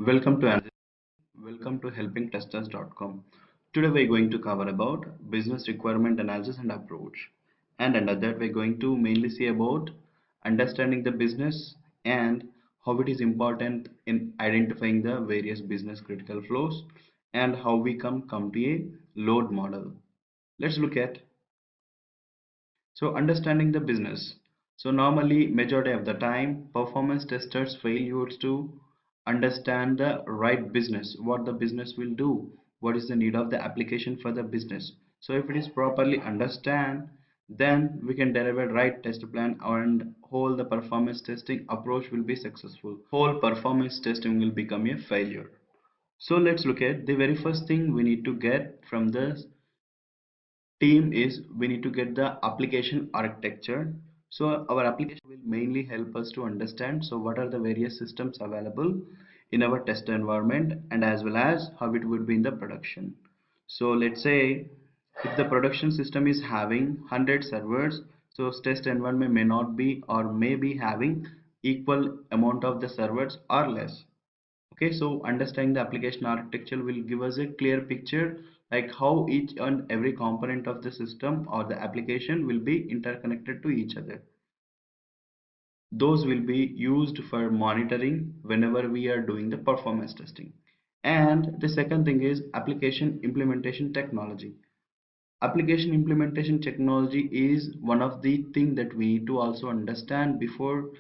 Welcome to welcome to helpingtesters.com. Today we're going to cover about business requirement analysis and approach. And under that we're going to mainly see about understanding the business and how it is important in identifying the various business critical flows and how we come to a load model. Let's look at so understanding the business. So normally majority of the time performance testers fail to understand the right business, what the business will do, what is the need of the application for the business. So if it is properly understand, then we can derive a right test plan and whole the performance testing approach will be successful. Whole performance testing will become a failure. So let's look at the very first thing we need to get from the team is we need to get the application architecture. So our application will mainly help us to understand so what are the various systems available in our test environment and as well as how it would be in the production. So let's say if the production system is having 100 servers, so test environment may not be or may be having equal amount of the servers or less. Okay, so understanding the application architecture will give us a clear picture like how each and every component of the system or the application will be interconnected to each other. Those will be used for monitoring whenever we are doing the performance testing. And the second thing is application implementation technology. Application implementation technology is one of the thing that we need to also understand before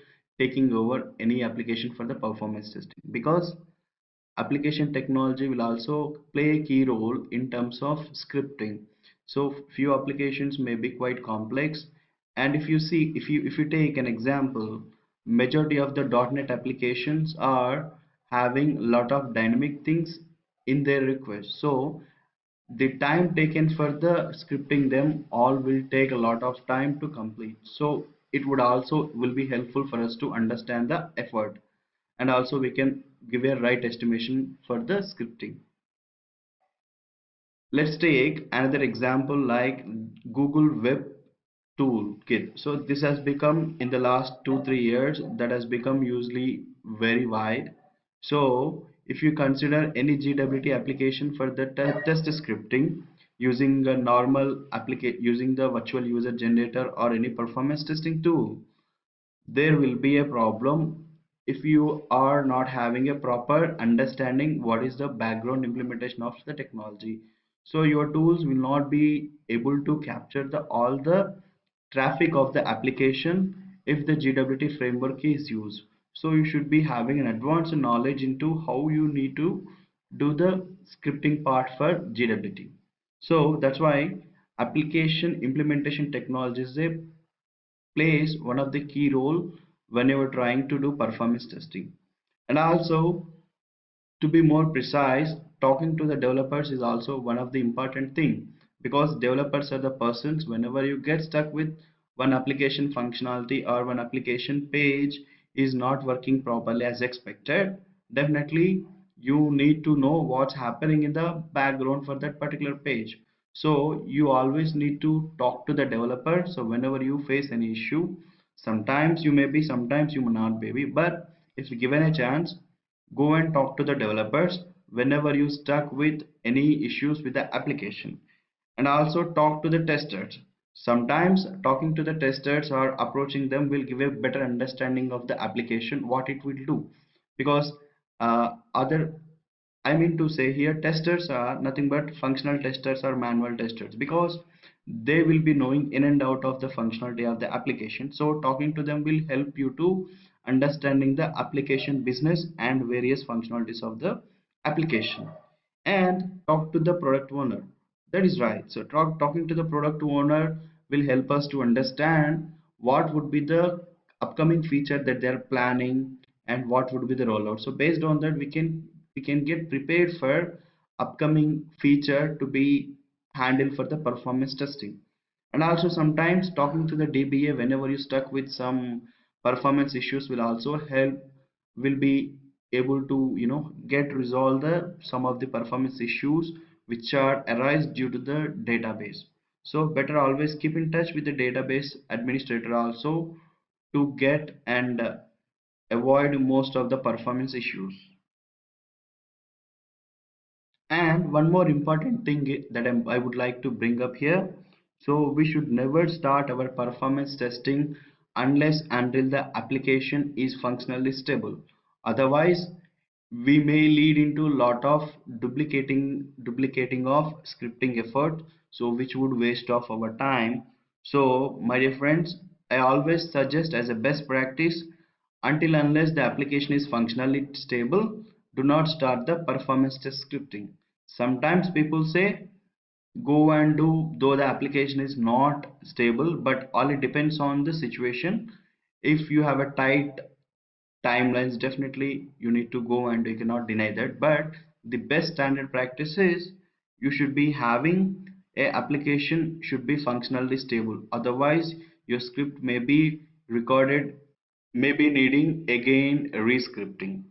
taking over any application for the performance testing, because application technology will also play a key role in terms of scripting. So few applications may be quite complex, and if you take an example, majority of the .NET applications are having a lot of dynamic things in their request. So the time taken for the scripting them all will take a lot of time to complete. So it would also will be helpful for us to understand the effort, and also we can give a right estimation for the scripting. Let's take another example like Google Web Toolkit. So this has become in the last 2 3 years that has become usually very wide. So if you consider any GWT application for the test scripting using a normal application using the virtual user generator or any performance testing tool, there will be a problem if you are not having a proper understanding what is the background implementation of the technology. So your tools will not be able to capture the all the traffic of the application if the GWT framework is used. So you should be having an advanced knowledge into how you need to do the scripting part for GWT. So that's why application implementation technology is a plays one of the key role when you are trying to do performance testing. And also, to be more precise, talking to the developers is also one of the important thing, because developers are the persons whenever you get stuck with one application functionality or one application page is not working properly as expected, definitely you need to know what's happening in the background for that particular page. So you always need to talk to the developer. So whenever you face any issue, sometimes you may be, sometimes you may not be, but if given a chance, go and talk to the developers whenever you stuck with any issues with the application. And also talk to the testers. Sometimes talking to the testers or approaching them will give a better understanding of the application what it will do, because other I mean to say here testers are nothing but functional testers or manual testers, because they will be knowing in and out of the functionality of the application. So talking to them will help you to understanding the application business and various functionalities of the application. And talk to the product owner. That is right. So talking to the product owner will help us to understand what would be the upcoming feature that they're planning and what would be the rollout. So based on that, we can get prepared for upcoming feature to be handled for the performance testing. And also sometimes talking to the DBA whenever you stuck with some performance issues will also help, will be able to get resolve the some of the performance issues which are arise due to the database. So better always keep in touch with the database administrator also to get and avoid most of the performance issues. And one more important thing that I would like to bring up here. So we should never start our performance testing unless until the application is functionally stable. Otherwise, we may lead into a lot of duplicating of scripting effort, so which would waste of our time. So my dear friends, I always suggest as a best practice, until unless the application is functionally stable, do not start the performance test scripting. Sometimes people say go and do though the application is not stable, but all it depends on the situation. If you have a tight timelines, definitely you need to go and you cannot deny that, but the best standard practice is you should be having a application should be functionally stable. Otherwise your script may be recorded, may be needing again rescripting.